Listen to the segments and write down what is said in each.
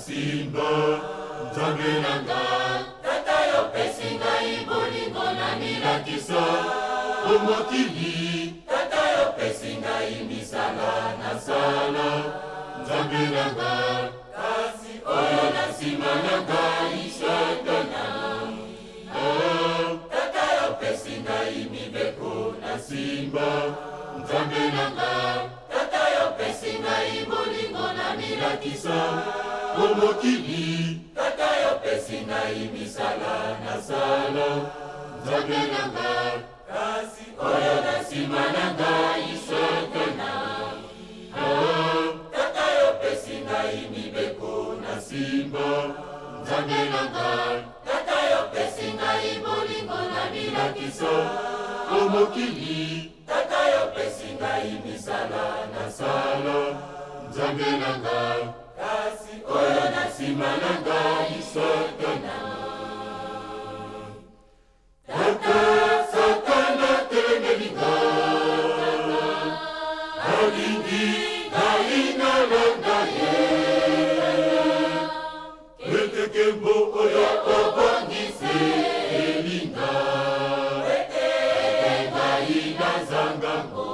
simba nzambe nanga tata yo pesi ngai bolingo na milakisa omokili tata yo pesi ngai misala nasala nzambe nanga kasi oyo na nsima na ngai satana tata yo pesi ngai mibeko na simba nzambe nanga tata yo pesi ngai bolingo na milakisa omokili tata yo pesi ngai misala nasala nzambe nanga kasi oyo na nsima na ngai satana tata yo pesi ngai mibeko na simba nzambe nanga tata yo pesi ngai bolingo na milakisa omokili tata yo pesi ngai misala nasala nzambe nanga kasi oyo na nsima na ngai satana tata satana telemelinga alingi ngai nalanda ye etekembo oyo obongisi elinga ete ngai nazangango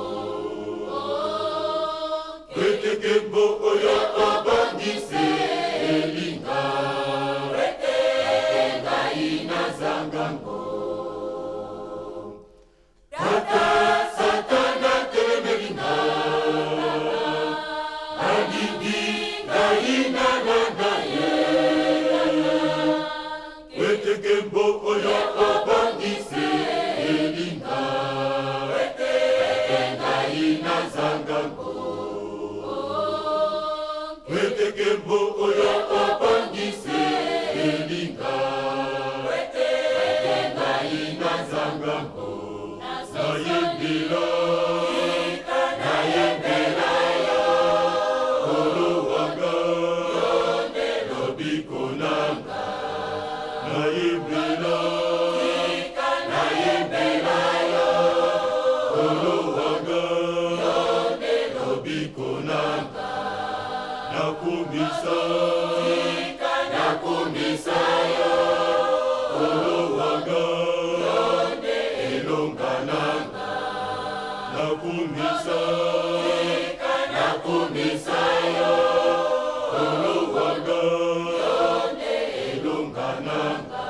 etekembo oyo obongisi elinga ete ngai nazangango tata satana telemelinga alingi ngai nalanda ye etekembo oyo obongisi elinga ete ngai nazangango etekembo oyo obongisi elinga ete ngai nazangango nayembela nayembela yo olo wanga lobiko nanga nayembela nayembela yo olo wanga lobiko nanga nakumisa nakumisa yo olo wanga elonga nanga nakumisa nakumisa yo olo wanga elonga nanga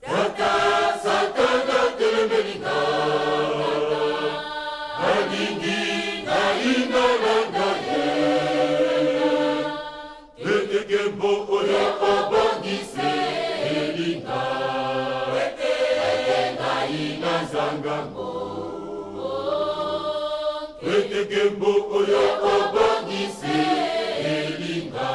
tata satana telemelinga alingi ngai nalanda ye etekembo oyo obongisi elinga ete ngai nazangango etekembo oyo obongisi elinga